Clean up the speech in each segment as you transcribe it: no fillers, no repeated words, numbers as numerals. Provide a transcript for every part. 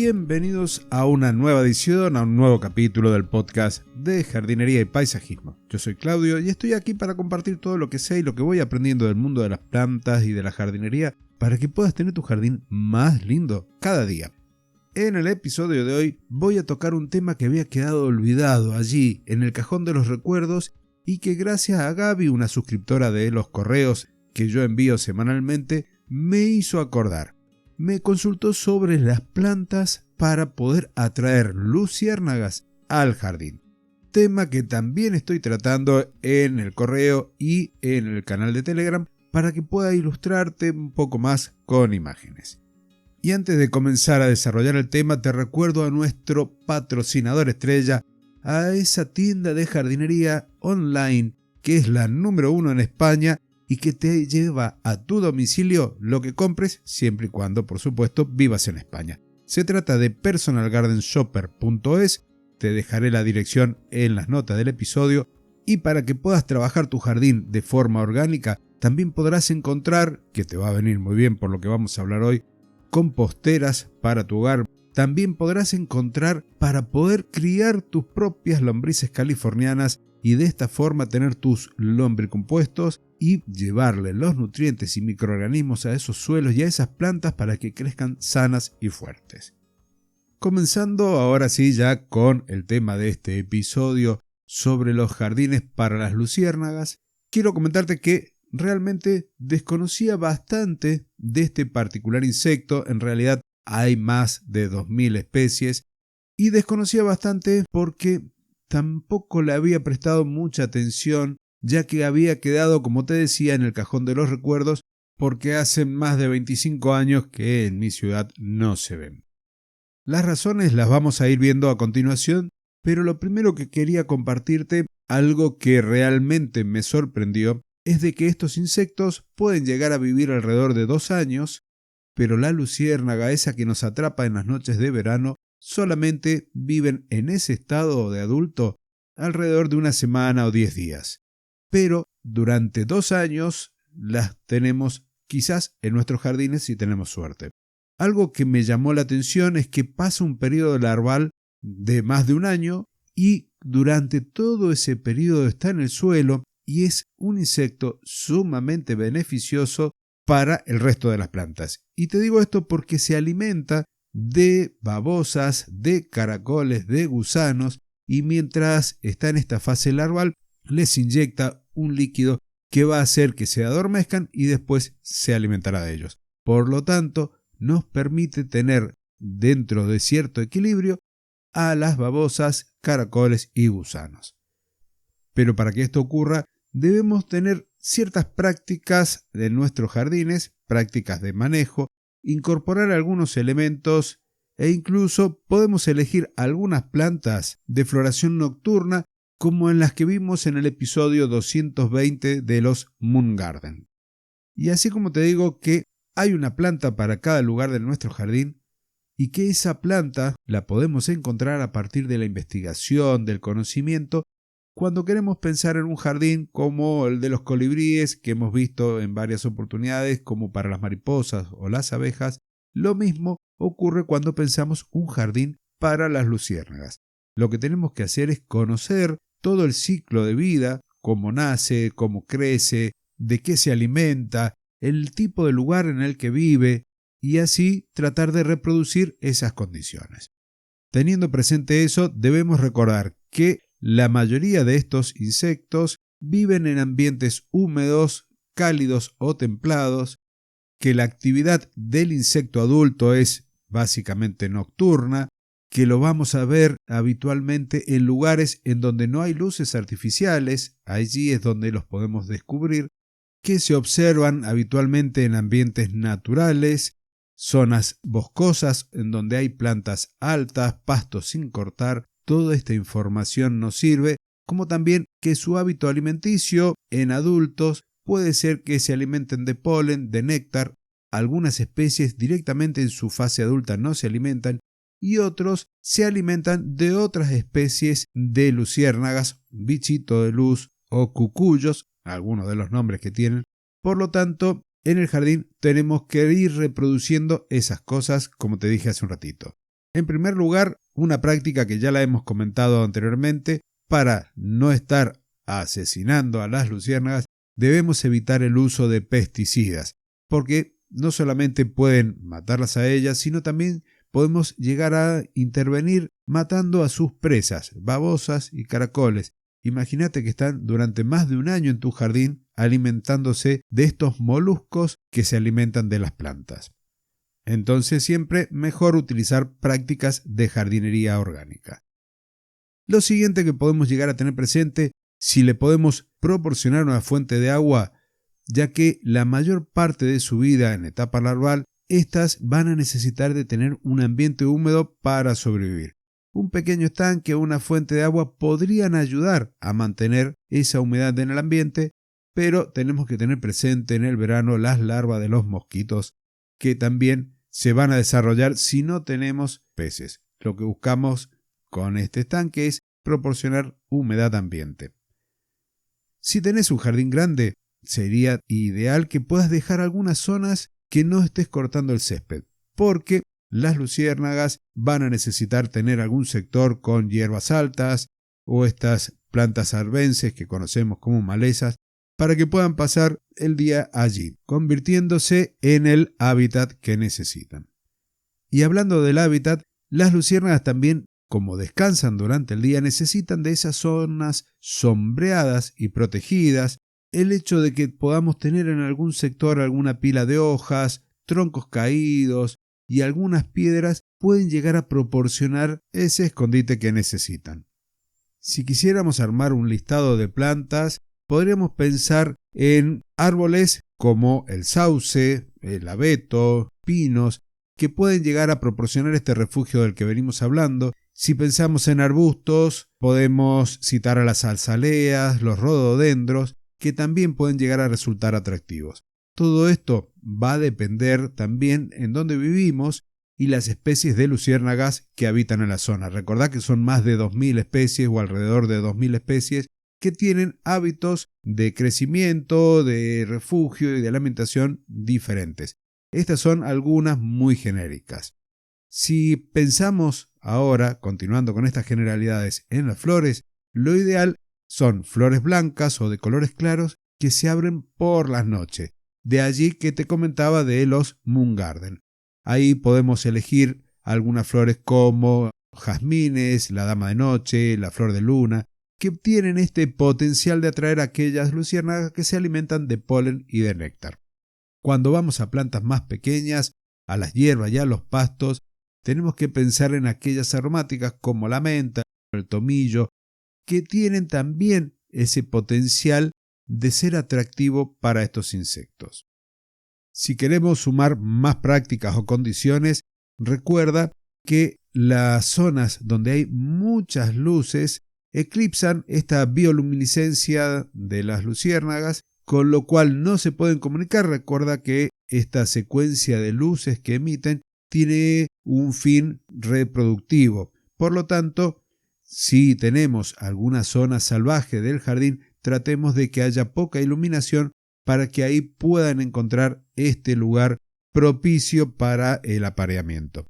Bienvenidos a una nueva edición, a un nuevo capítulo del podcast de jardinería y paisajismo. Yo soy Claudio y estoy aquí para compartir todo lo que sé y lo que voy aprendiendo del mundo de las plantas y de la jardinería para que puedas tener tu jardín más lindo cada día. En el episodio de hoy voy a tocar un tema que había quedado olvidado allí en el cajón de los recuerdos y que gracias a Gaby, una suscriptora de los correos que yo envío semanalmente, me hizo acordar. Me consultó sobre las plantas para poder atraer luciérnagas al jardín. Tema que también estoy tratando en el correo y en el canal de Telegram para que pueda ilustrarte un poco más con imágenes. Y antes de comenzar a desarrollar el tema, te recuerdo a nuestro patrocinador estrella, a esa tienda de jardinería online que es la número 1 en España y que te lleva a tu domicilio lo que compres siempre y cuando, por supuesto, vivas en España. Se trata de personalgardenshopper.es, te dejaré la dirección en las notas del episodio y para que puedas trabajar tu jardín de forma orgánica, también podrás encontrar, que te va a venir muy bien por lo que vamos a hablar hoy, composteras para tu hogar. También podrás encontrar para poder criar tus propias lombrices californianas y de esta forma tener tus lombricompuestos y llevarle los nutrientes y microorganismos a esos suelos y a esas plantas para que crezcan sanas y fuertes. Comenzando ahora sí ya con el tema de este episodio sobre los jardines para las luciérnagas, quiero comentarte que realmente desconocía bastante de este particular insecto. En realidad hay más de 2000 especies y desconocía bastante porque tampoco le había prestado mucha atención, ya que había quedado, como te decía, en el cajón de los recuerdos, porque hace más de 25 años que en mi ciudad no se ven. Las razones las vamos a ir viendo a continuación, pero lo primero que quería compartirte, algo que realmente me sorprendió, es de que estos insectos pueden llegar a vivir alrededor de 2 años, pero la luciérnaga, esa que nos atrapa en las noches de verano, solamente viven en ese estado de adulto alrededor de una semana o 10 días. Pero durante 2 años las tenemos quizás en nuestros jardines si tenemos suerte. Algo que me llamó la atención es que pasa un periodo larval de más de un año y durante todo ese periodo está en el suelo y es un insecto sumamente beneficioso para el resto de las plantas. Y te digo esto porque se alimenta de babosas, de caracoles, de gusanos, y mientras está en esta fase larval les inyecta un líquido que va a hacer que se adormezcan y después se alimentará de ellos. Por lo tanto, nos permite tener dentro de cierto equilibrio a las babosas, caracoles y gusanos. Pero para que esto ocurra, debemos tener ciertas prácticas de nuestros jardines, prácticas de manejo, incorporar algunos elementos e incluso podemos elegir algunas plantas de floración nocturna como en las que vimos en el episodio 220 de los Moon Garden. Y así como te digo que hay una planta para cada lugar de nuestro jardín y que esa planta la podemos encontrar a partir de la investigación, del conocimiento, cuando queremos pensar en un jardín como el de los colibríes que hemos visto en varias oportunidades, como para las mariposas o las abejas, lo mismo ocurre cuando pensamos un jardín para las luciérnagas. Lo que tenemos que hacer es conocer todo el ciclo de vida, cómo nace, cómo crece, de qué se alimenta, el tipo de lugar en el que vive y así tratar de reproducir esas condiciones. Teniendo presente eso, debemos recordar que la mayoría de estos insectos viven en ambientes húmedos, cálidos o templados, que la actividad del insecto adulto es básicamente nocturna, que lo vamos a ver habitualmente en lugares en donde no hay luces artificiales, allí es donde los podemos descubrir, que se observan habitualmente en ambientes naturales, zonas boscosas en donde hay plantas altas, pastos sin cortar. Toda esta información nos sirve, como también que su hábito alimenticio en adultos puede ser que se alimenten de polen, de néctar. Algunas especies directamente en su fase adulta no se alimentan y otros se alimentan de otras especies de luciérnagas, bichito de luz o cucuyos, algunos de los nombres que tienen. Por lo tanto, en el jardín tenemos que ir reproduciendo esas cosas como te dije hace un ratito. En primer lugar, una práctica que ya la hemos comentado anteriormente, para no estar asesinando a las luciérnagas, debemos evitar el uso de pesticidas, porque no solamente pueden matarlas a ellas, sino también podemos llegar a intervenir matando a sus presas, babosas y caracoles. Imagínate que están durante más de un año en tu jardín alimentándose de estos moluscos que se alimentan de las plantas. Entonces siempre mejor utilizar prácticas de jardinería orgánica. Lo siguiente que podemos llegar a tener presente, si le podemos proporcionar una fuente de agua, ya que la mayor parte de su vida en etapa larval, estas van a necesitar de tener un ambiente húmedo para sobrevivir. Un pequeño estanque o una fuente de agua podrían ayudar a mantener esa humedad en el ambiente, pero tenemos que tener presente en el verano las larvas de los mosquitos que también se van a desarrollar si no tenemos peces. Lo que buscamos con este estanque es proporcionar humedad ambiente. Si tenés un jardín grande, sería ideal que puedas dejar algunas zonas que no estés cortando el césped, porque las luciérnagas van a necesitar tener algún sector con hierbas altas o estas plantas arbences que conocemos como malezas para que puedan pasar el día allí, convirtiéndose en el hábitat que necesitan. Y hablando del hábitat, las luciérnagas también, como descansan durante el día, necesitan de esas zonas sombreadas y protegidas. El hecho de que podamos tener en algún sector alguna pila de hojas, troncos caídos y algunas piedras pueden llegar a proporcionar ese escondite que necesitan. Si quisiéramos armar un listado de plantas, podríamos pensar en árboles como el sauce, el abeto, pinos, que pueden llegar a proporcionar este refugio del que venimos hablando. Si pensamos en arbustos, podemos citar a las azaleas, los rododendros, que también pueden llegar a resultar atractivos. Todo esto va a depender también en dónde vivimos y las especies de luciérnagas que habitan en la zona. Recordad que son más de 2.000 especies o alrededor de 2.000 especies que tienen hábitos de crecimiento, de refugio y de alimentación diferentes. Estas son algunas muy genéricas. Si pensamos ahora, continuando con estas generalidades, en las flores, lo ideal son flores blancas o de colores claros que se abren por las noches. De allí que te comentaba de los Moon Garden. Ahí podemos elegir algunas flores como jazmines, la dama de noche, la flor de luna, que tienen este potencial de atraer a aquellas luciérnagas que se alimentan de polen y de néctar. Cuando vamos a plantas más pequeñas, a las hierbas y a los pastos, tenemos que pensar en aquellas aromáticas como la menta, el tomillo, que tienen también ese potencial de ser atractivo para estos insectos. Si queremos sumar más prácticas o condiciones, recuerda que las zonas donde hay muchas luces eclipsan esta bioluminiscencia de las luciérnagas, con lo cual no se pueden comunicar. Recuerda que esta secuencia de luces que emiten tiene un fin reproductivo. Por lo tanto, si tenemos alguna zona salvaje del jardín, tratemos de que haya poca iluminación para que ahí puedan encontrar este lugar propicio para el apareamiento.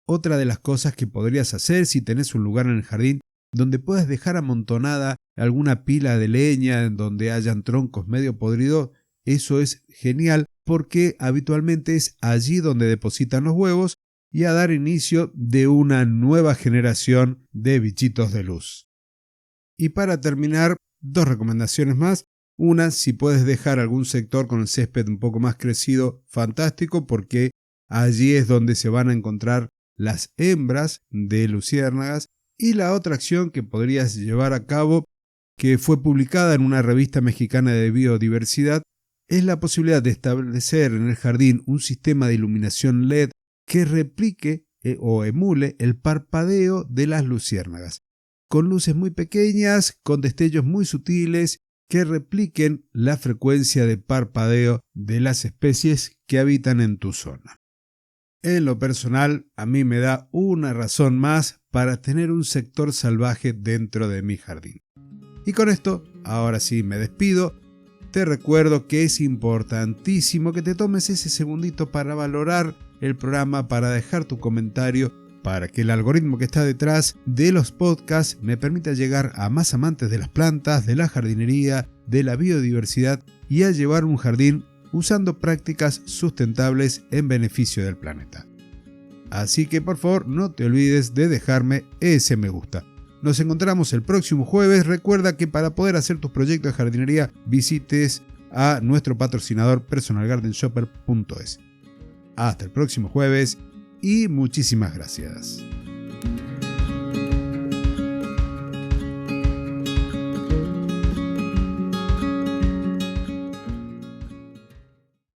Otra de las cosas que podrías hacer si tenés un lugar en el jardín donde puedas dejar amontonada alguna pila de leña, en donde hayan troncos medio podridos, eso es genial porque habitualmente es allí donde depositan los huevos y a dar inicio de una nueva generación de bichitos de luz. Y para terminar, 2 recomendaciones más. Una, si puedes dejar algún sector con el césped un poco más crecido, fantástico, porque allí es donde se van a encontrar las hembras de luciérnagas. Y la otra acción que podrías llevar a cabo, que fue publicada en una revista mexicana de biodiversidad, es la posibilidad de establecer en el jardín un sistema de iluminación LED que replique o emule el parpadeo de las luciérnagas, con luces muy pequeñas, con destellos muy sutiles, que repliquen la frecuencia de parpadeo de las especies que habitan en tu zona. En lo personal, a mí me da una razón más para tener un sector salvaje dentro de mi jardín. Y con esto, ahora sí me despido. Te recuerdo que es importantísimo que te tomes ese segundito para valorar el programa, para dejar tu comentario para que el algoritmo que está detrás de los podcasts me permita llegar a más amantes de las plantas, de la jardinería, de la biodiversidad y a llevar un jardín usando prácticas sustentables en beneficio del planeta. Así que por favor no te olvides de dejarme ese me gusta. Nos encontramos el próximo jueves. Recuerda que para poder hacer tus proyectos de jardinería visites a nuestro patrocinador personalgardenshopper.es. Hasta el próximo jueves y muchísimas gracias.